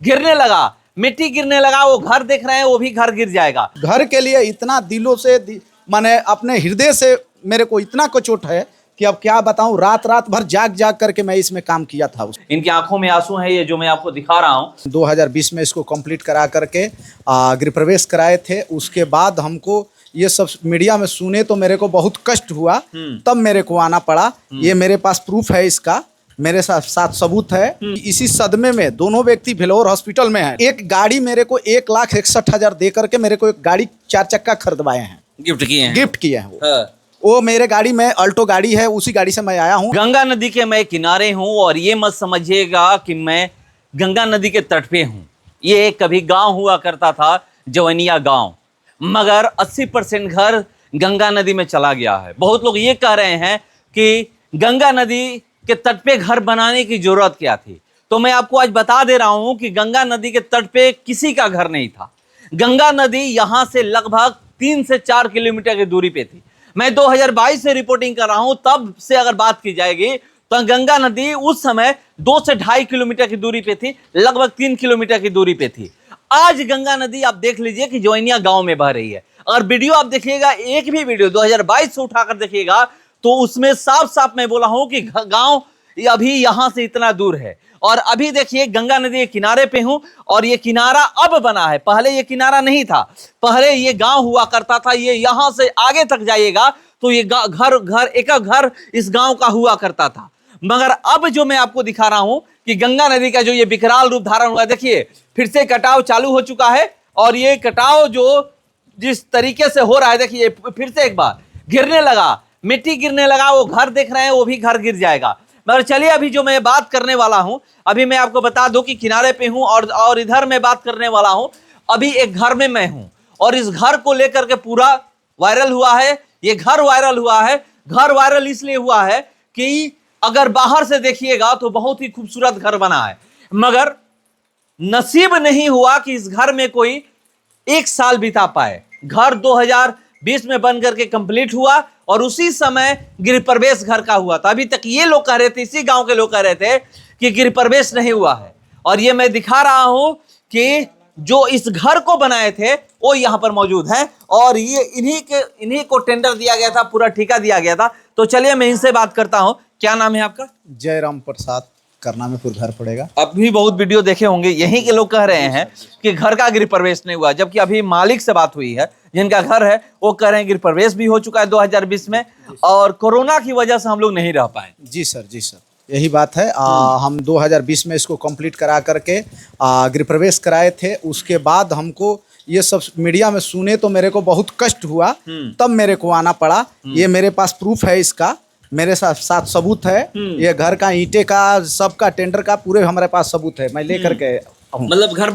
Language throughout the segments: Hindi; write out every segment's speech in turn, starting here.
गिरने लगा, मिट्टी गिरने लगा, वो घर देख रहे हैं, वो भी घर गिर जाएगा। घर के लिए इतना दिलों से माने अपने हृदय से मेरे को इतना कचोट है कि अब क्या बताऊं, रात रात भर जाग जाग करके मैं इसमें काम किया था। इनकी आंखों में आंसू है, ये जो मैं आपको दिखा रहा हूँ। 2020 में इसको कंप्लीट करा करके गृह प्रवेश कराए थे। उसके बाद हमको ये सब मीडिया में सुने तो मेरे को बहुत कष्ट हुआ, तब मेरे को आना पड़ा। ये मेरे पास प्रूफ है, इसका मेरे साथ सबूत है। इसी सदमे में दोनों व्यक्ति भेलोर हॉस्पिटल में हैं। एक गाड़ी मेरे को 1,61,000 दे करके मेरे को एक गाड़ी 4 चक्का खरीदवाए हैं, गिफ्ट किए हैं वो। वो मेरे गाड़ी में अल्टो गाड़ी है, उसी गाड़ी से मैं आया हूँ। गंगा नदी के मैं किनारे हूँ और ये मत समझिएगा कि मैं गंगा नदी के तट पे हूँ। ये कभी गांव हुआ करता था, जवनिया गांव, मगर 80% घर गंगा नदी में चला गया है। बहुत लोग ये कह रहे हैं कि गंगा नदी के तट पे घर बनाने की जरूरत क्या थी। तो मैं आपको आज बता दे रहा हूँ कि गंगा नदी के तट पे किसी का घर नहीं था। गंगा नदी यहाँ से लगभग 3 से 4 किलोमीटर की दूरी पे थी। मैं 2022 से रिपोर्टिंग कर रहा हूं, तब से अगर बात की जाएगी तो गंगा नदी उस समय 2 से 2.5 किलोमीटर की दूरी पे थी, लगभग 3 किलोमीटर की दूरी पे थी। आज गंगा नदी आप देख लीजिए कि जोइनिया गांव में बह रही है। और वीडियो आप देखिएगा, एक भी वीडियो 2022 से उठाकर देखिएगा तो उसमें साफ साफ मैं बोला हूं कि गांव अभी यहां से इतना दूर है। और अभी देखिए गंगा नदी के किनारे पे हूं और ये किनारा अब बना है, पहले ये किनारा नहीं था। पहले ये गांव हुआ करता था। ये यहां से आगे तक जाइएगा तो ये घर एक घर इस गांव का हुआ करता था। मगर अब जो मैं आपको दिखा रहा हूं कि गंगा नदी का जो ये विकराल रूप धारण हुआ, देखिए फिर से कटाव चालू हो चुका है। और ये कटाव जो जिस तरीके से हो रहा है, देखिए फिर से एक बार गिरने लगा, मिट्टी गिरने लगा, वो घर देख रहे हैं, वो भी घर गिर जाएगा। मगर चलिए अभी जो मैं बात करने वाला हूं, अभी मैं आपको बता दूं कि किनारे पे हूं और इधर मैं बात करने वाला हूं। अभी एक घर में मैं हूं और इस घर को लेकर के पूरा वायरल हुआ है। ये घर वायरल हुआ है। घर वायरल इसलिए हुआ है कि अगर बाहर से देखिएगा तो बहुत ही खूबसूरत घर बना है, मगर नसीब नहीं हुआ कि इस घर में कोई 1 साल बिता पाए। घर 2020 में बन करके कंप्लीट हुआ और उसी समय गृह प्रवेश घर का हुआ था। अभी तक ये लोग कह रहे थे, इसी गांव के लोग कह रहे थे कि गृह प्रवेश नहीं हुआ है। और ये मैं दिखा रहा हूं कि जो इस घर को बनाए थे वो यहां पर मौजूद है और ये इन्हीं को टेंडर दिया गया था, पूरा ठेका दिया गया था। तो चलिए मैं इनसे बात करता हूं। क्या नाम है आपका? जयराम प्रसाद, करनामेपुर घर पड़ेगा। अब भी बहुत वीडियो देखे होंगे, यहीं के लोग कह रहे हैं कि घर का गृह प्रवेश नहीं हुआ, जबकि अभी मालिक से बात हुई है जिनका घर है, वो कह रहे हैं गृह प्रवेश भी हो चुका है 2020 में और कोरोना की वजह से हम लोग नहीं रह पाए। जी सर, जी सर, यही बात है। हम 2020 में इसको कंप्लीट करा करके गृह प्रवेश कराए थे। उसके बाद हमको ये सब मीडिया में सुने तो मेरे को बहुत कष्ट हुआ, तब मेरे को आना पड़ा। ये मेरे पास प्रूफ है, इसका मेरे साथ सबूत है। ये घर का, ईंटे का, सबका, टेंडर का पूरे हमारे पास सबूत है। मैं लेकर के मतलब घर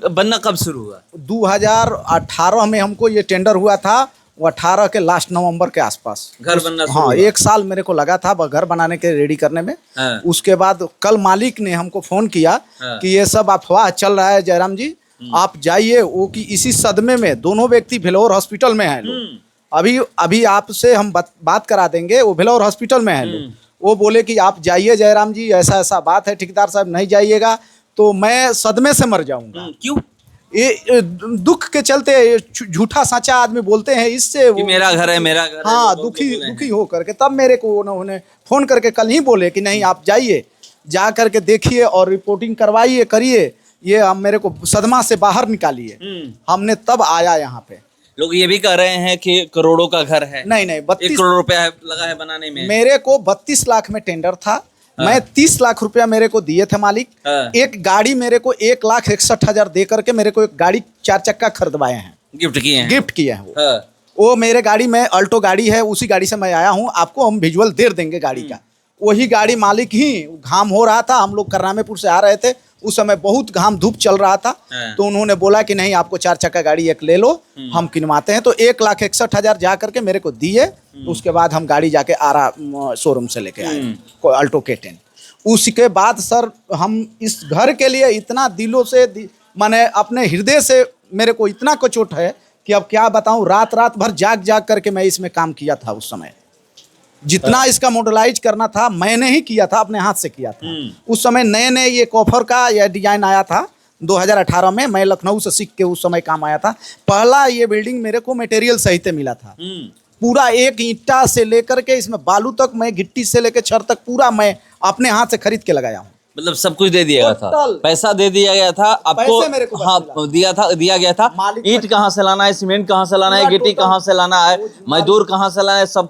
बनना कब शुरू हुआ? 2018 में हमको ये टेंडर हुआ था, वो 18 के लास्ट नवंबर के आसपास घर बनना शुरू हाँ, हुआ। 1 साल मेरे को लगा था घर बनाने के रेडी करने में। हाँ। उसके बाद कल मालिक ने हमको फोन किया कि ये सब अफवाह चल रहा है जयराम जी, आप जाइए। वो कि इसी सदमे में दोनों व्यक्ति भेलोर हॉस्पिटल में हैं लोग। अभी आपसे हम बात करा देंगे, वो भेलोर हॉस्पिटल में हैं लोग। वो बोले कि आप जाइए जयराम जी, ऐसा ऐसा बात है, ठेकेदार साहब नहीं जाइएगा तो मैं सदमे से मर जाऊंगा। क्यों? ये दुख के चलते झूठा साचा आदमी बोलते हैं, इससे कि मेरा घर है, मेरा घर है। हाँ, दुखी हो करके तब मेरे को उन्होंने फोन करके कल ही बोले कि नहीं आप जाइए, जा करके देखिए और रिपोर्टिंग करवाइए, करिए, ये हम मेरे को सदमा से बाहर निकालिए। हमने तब आया यहाँ पे। लोग ये भी कह रहे हैं कि करोड़ों का घर है। नहीं, 1 करोड़ रुपया लगा है बनाने में। मेरे को 32 लाख में टेंडर था। मैं 30 लाख रुपया मेरे को दिए थे मालिक। एक गाड़ी मेरे को 1,61,000 दे करके मेरे को एक गाड़ी 4 चक्का खरीदवाए हैं, गिफ्ट किए हैं वो मेरे गाड़ी में अल्टो गाड़ी है, उसी गाड़ी से मैं आया हूँ। आपको हम विजुअल दे देंगे गाड़ी का। वही गाड़ी मालिक ही, घाम हो रहा था, हम लोग करनामेपुर से आ रहे थे, उस समय बहुत घाम धूप चल रहा था, तो उन्होंने बोला कि नहीं आपको 4 चक्का गाड़ी एक ले लो, हम किनवाते हैं। तो 1,61,000 जा करके मेरे को दिए। उसके बाद हम गाड़ी जाके आरा शोरूम से लेके आए, अल्टो K10। उसके बाद सर हम इस घर के लिए इतना दिलों से माने अपने हृदय से मेरे को इतना कचोट है कि अब क्या बताऊं, रात रात भर जाग जाग करके मैं इसमें काम किया था। उस समय जितना इसका मॉडलाइज करना था मैंने ही किया था, अपने हाथ से किया था। उस समय नए नए ये कॉफर का यह डिजाइन आया था, 2018 में मैं लखनऊ से सीख के उस समय काम आया था। पहला ये बिल्डिंग मेरे को मटेरियल सहित मिला था, पूरा एक ईंटा से लेकर के इसमें बालू तक, मैं गिट्टी से लेकर छड़ तक पूरा मैं अपने हाथ से खरीद के लगाया हूँ। मतलब सब कुछ दे दिया गया था, टोटल पैसा दे दिया गया था आपको। पैसे मेरे को बस हाँ मिला। दिया गया था। मालिक ईंट कहाँ से लाना है, सीमेंट कहाँ से लाना है, पूरा गिट्टी टोटल कहाँ से लाना है, मजदूर कहाँ से लाना है, सब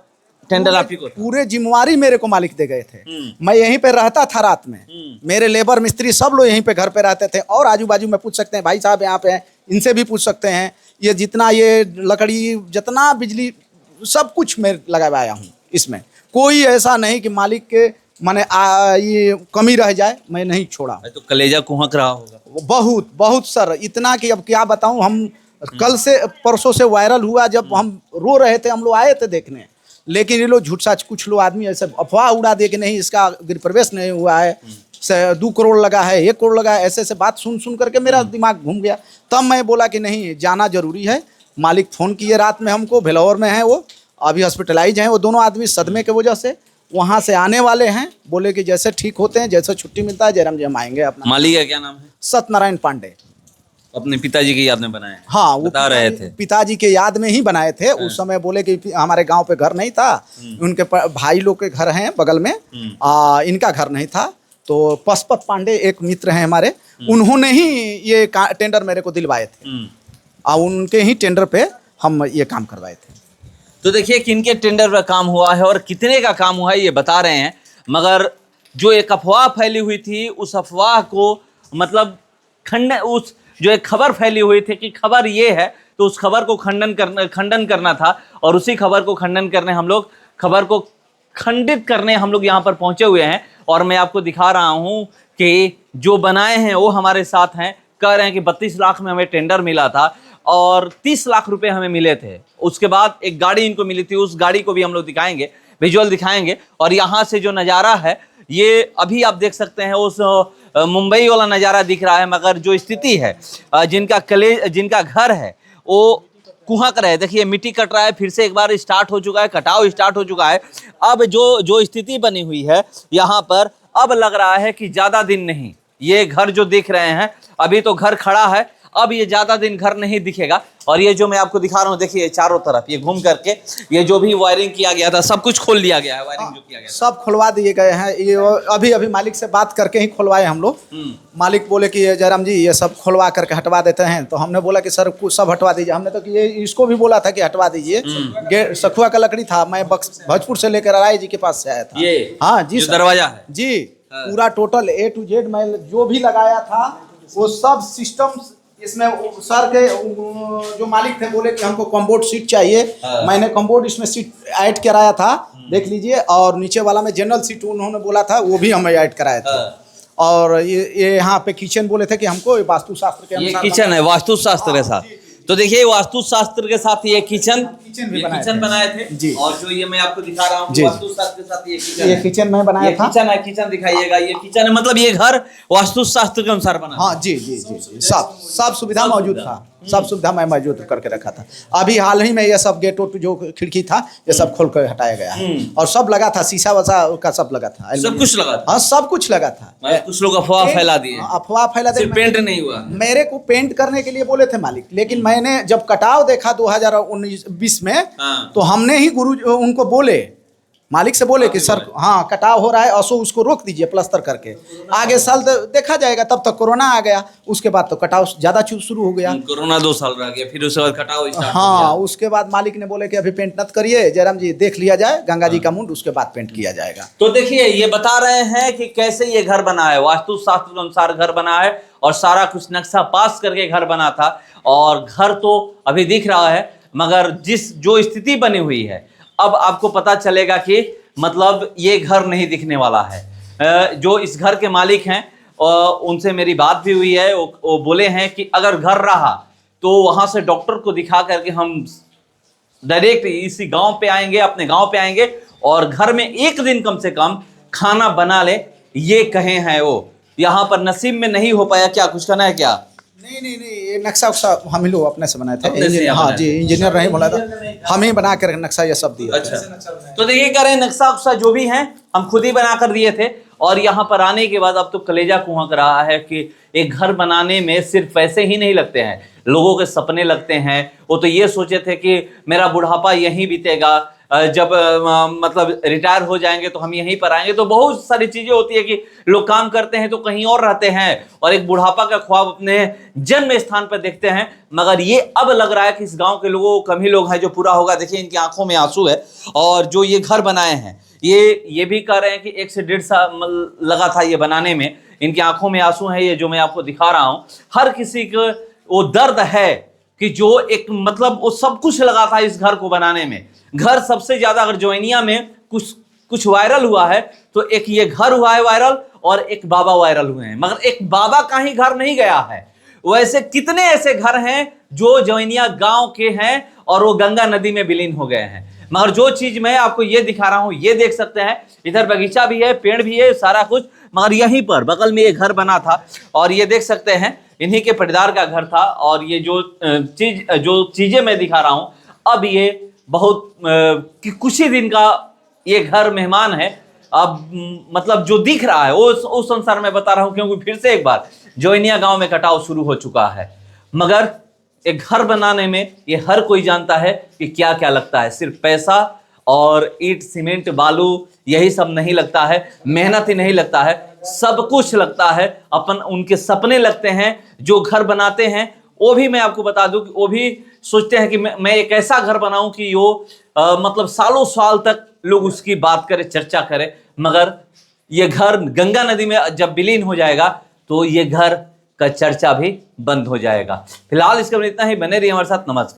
टेंडर आप ही को था। पूरे जिम्मेवारी मेरे को मालिक दे गए थे। मैं यहीं पे रहता था रात में, मेरे लेबर मिस्त्री सब लोग यहीं पे घर पे रहते थे। और आजू बाजू में पूछ सकते हैं, भाई साहब यहाँ पे हैं, इनसे भी पूछ सकते हैं। ये जितना ये लकड़ी, जितना बिजली, सब कुछ मैं लगाया हूँ इसमें। कोई ऐसा नहीं कि मालिक के माने ये कमी रह जाए, मैं नहीं छोड़ा। तो कलेजा कुहक रहा होगा बहुत बहुत सर, इतना कि अब क्या बताऊं। हम कल से परसों से वायरल हुआ, जब हम रो रहे थे, हम लोग आए थे देखने, लेकिन ये लोग झूठ साच, कुछ लोग आदमी ऐसे अफवाह उड़ा दे कि नहीं इसका गृह प्रवेश नहीं हुआ है, 2 करोड़ लगा है, 1 करोड़ लगा है, ऐसे ऐसे बात सुन सुन करके मेरा दिमाग घूम गया। तब मैं बोला कि नहीं, जाना जरूरी है। मालिक फ़ोन किए रात में हमको, भेलौर में है वो, अभी हॉस्पिटलाइज हैं वो दोनों आदमी सदमे के वजह से। वहाँ से आने वाले हैं, बोले कि जैसे ठीक होते हैं, जैसे छुट्टी मिलता है जयराम जी हम आएंगे। अपना मालिक का क्या नाम है? सत्यनारायण पांडे। अपने पिताजी की याद में बनाए हैं? हाँ, वो बता रहे थे पिताजी के याद में ही बनाए थे। उस समय बोले कि हमारे गांव पे घर नहीं था, उनके भाई लोग के घर हैं बगल में, इनका घर नहीं था। तो पशुपत पांडे एक मित्र हैं हमारे, उन्होंने ही ये टेंडर मेरे को दिलवाए थे, और उनके ही टेंडर पे हम ये काम करवाए थे। तो देखिए किनके टेंडर पर काम हुआ है और कितने का काम हुआ है ये बता रहे हैं। मगर जो एक अफवाह फैली हुई थी, उस अफवाह को मतलब उस जो एक खबर फैली हुई थी कि खबर ये है, तो उस खबर को खंडन करना था। और उसी खबर को खंडन करने हम लोग, खबर को खंडित करने हम लोग यहाँ पर पहुँचे हुए हैं। और मैं आपको दिखा रहा हूँ कि जो बनाए हैं वो हमारे साथ हैं। कह रहे हैं कि 32 लाख में हमें टेंडर मिला था और 30 लाख रुपए हमें मिले थे। उसके बाद एक गाड़ी इनको मिली थी, उस गाड़ी को भी हम लोग दिखाएंगे, विजुअल दिखाएंगे। और यहाँ से जो नज़ारा है, ये अभी आप देख सकते हैं, उस मुंबई वाला नज़ारा दिख रहा है। मगर जो स्थिति है, जिनका घर है वो कुहक रहे। देखिए मिट्टी कट रहा है, फिर से एक बार स्टार्ट हो चुका है, कटाव स्टार्ट हो चुका है। अब जो स्थिति बनी हुई है यहाँ पर, अब लग रहा है कि ज़्यादा दिन नहीं, ये घर जो दिख रहे हैं, अभी तो घर खड़ा है, अब ये ज़्यादा दिन घर नहीं दिखेगा। और ये जो मैं आपको दिखा रहा हूँ, देखिए चारों तरफ ये घूम करके, ये जो भी वायरिंग किया गया था सब कुछ खोल दिया गया है। वायरिंग जो किया गया सब खुलवा दिए गए हैं। ये अभी मालिक से बात करके ही खुलवाए हम लोग। मालिक बोले कि जयराम जी ये सब खुलवा करके हटवा देते हैं। तो हमने बोला कि सर कुछ सब हटवा दीजिए। हमने तो कि ये इसको भी बोला था कि हटवा दीजिए। गेट सखुआ का लकड़ी था, मैं भोजपुर से लेकर राय जी के पास से आया था। ये हाँ जी, दरवाजा है जी, पूरा टोटल A to Z मैं जो भी लगाया था वो सब सिस्टम इसमें। सर के जो मालिक थे बोले कि हमको कम्बोर्ड सीट चाहिए। मैंने कम्बोर्ड इसमें सीट ऐड कराया था, देख लीजिए। और नीचे वाला में जनरल सीट उन्होंने बोला था, वो भी हमें ऐड कराए थे। और ये यहाँ पे किचन बोले थे कि हमको वास्तु शास्त्र के अनुसार, ये किचन है वास्तु शास्त्र के साथ। तो देखिए वास्तु शास्त्र के साथ ये किचन बनाए थे जी। और जो ये मैं आपको दिखा रहा हूँ वास्तु शास्त्र के साथ ये किचन में बनाया था। किचन है, किचन दिखाइएगा। ये किचन है, मतलब ये घर वास्तु शास्त्र के अनुसार बना। हाँ जी जी जी जी, सब सुविधा मौजूद था, सब सुविधा मैं मौजूद करके रखा था। अभी हाल ही में ये सब गेट जो खिड़की था ये सब खोल कर हटाया गया है। और सब लगा था, शीशा वसा का सब लगा था, सब कुछ लगा था। हाँ सब कुछ लगा था। कुछ लोग अफवाह फैला दिए, अफवाह फैला दिए। पेंट नहीं हुआ। मेरे को पेंट करने के लिए बोले थे मालिक, लेकिन मैंने जब कटाव देखा 2019-20 में, तो हमने ही गुरु उनको बोले, मालिक से बोले कि सर हाँ कटाव हो रहा है, असो उसको रोक दीजिए प्लास्टर करके, आगे साल देखा जाएगा। तब तक कोरोना आ गया, उसके बाद तो कटाव ज़्यादा शुरू हो गया। कोरोना 2 साल रह गया, फिर उसके बाद कटाव स्टार्ट हो हाँ, गया। उसके बाद मालिक ने बोले कि अभी पेंट मत करिए जयराम जी, देख लिया जाए गंगा जी का मुंड, उसके बाद पेंट किया जाएगा। तो देखिए ये बता रहे हैं कि कैसे ये घर बना है, वास्तु शास्त्र के अनुसार घर बना है और सारा कुछ नक्शा पास करके घर बना था। और घर तो अभी दिख रहा है, मगर जो स्थिति बनी हुई है, अब आपको पता चलेगा कि मतलब ये घर नहीं दिखने वाला है। जो इस घर के मालिक हैं उनसे मेरी बात भी हुई है। वो बोले हैं कि अगर घर रहा तो वहाँ से डॉक्टर को दिखा करके हम डायरेक्ट इसी गांव पे आएंगे, अपने गांव पे आएंगे और घर में एक दिन कम से कम खाना बना ले, ये कहे हैं वो। यहाँ पर नसीब में नहीं हो पाया। क्या कुछ कहना है क्या? नहीं, ये नक्शा उक्सा हम ही लोग अपने से बनाए थे। हाँ जी, इंजीनियर नहीं बोला था, हम ही बना कर नक्शा ये सब दिया। अच्छा, तो देखिए कह रहे हैं नक्शा उक्सा जो भी है हम खुद ही बना कर दिए थे। और यहाँ पर आने के बाद अब तो कलेजा कुहक रहा है कि एक घर बनाने में सिर्फ पैसे ही नहीं लगते हैं, लोगों के सपने लगते हैं। वो तो ये सोचे थे कि मेरा बुढ़ापा यहीं बीतेगा, जब मतलब रिटायर हो जाएंगे तो हम यहीं पर आएंगे। तो बहुत सारी चीजें होती है कि लोग काम करते हैं तो कहीं और रहते हैं और एक बुढ़ापा का ख्वाब अपने जन्म स्थान पर देखते हैं। मगर ये अब लग रहा है कि इस गांव के लोगों, कम ही लोग हैं जो पूरा होगा। देखिए इनकी आंखों में आंसू है। और जो ये घर बनाए हैं, ये भी कह रहे हैं कि 1 से 1.5 साल लगा था ये बनाने में। इनकी आंखों में आंसू हैं, ये जो मैं आपको दिखा रहा हूं। हर किसी को वो दर्द है कि जो एक मतलब वो सब कुछ लगा था इस घर को बनाने में। घर सबसे ज्यादा अगर जोइनिया में कुछ वायरल हुआ है तो एक ये घर हुआ है वायरल और एक बाबा वायरल हुए हैं। मगर एक बाबा का ही घर नहीं गया है, वैसे कितने ऐसे घर हैं जो जोइनिया गांव के हैं और वो गंगा नदी में विलीन हो गए हैं। मगर जो चीज मैं आपको ये दिखा रहा हूं, ये देख सकते हैं, इधर बगीचा भी है, पेड़ भी है, सारा कुछ। मगर यहीं पर बगल में एक घर बना था और ये देख सकते हैं इन्हीं के पटीदार का घर था। और ये जो चीजें मैं दिखा रहा हूं, अब ये बहुत कि कुछ ही दिन का ये घर मेहमान है। अब मतलब जो दिख रहा है वो संसार में बता रहा हूं, क्योंकि फिर से एक बार जोइनिया गांव में कटाव शुरू हो चुका है। मगर एक घर बनाने में ये हर कोई जानता है कि क्या क्या लगता है। सिर्फ पैसा और ईंट सीमेंट बालू यही सब नहीं लगता है, मेहनत ही नहीं लगता है, सब कुछ लगता है। उनके सपने लगते हैं। जो घर बनाते हैं वो भी मैं आपको बता दूं कि वो भी सोचते हैं कि मैं एक ऐसा घर बनाऊं कि वो मतलब सालों साल तक लोग उसकी बात करें, चर्चा करें। मगर ये घर गंगा नदी में जब विलीन हो जाएगा तो ये घर का चर्चा भी बंद हो जाएगा। फिलहाल इसके इतना ही। बने रहिए हमारे साथ। नमस्कार।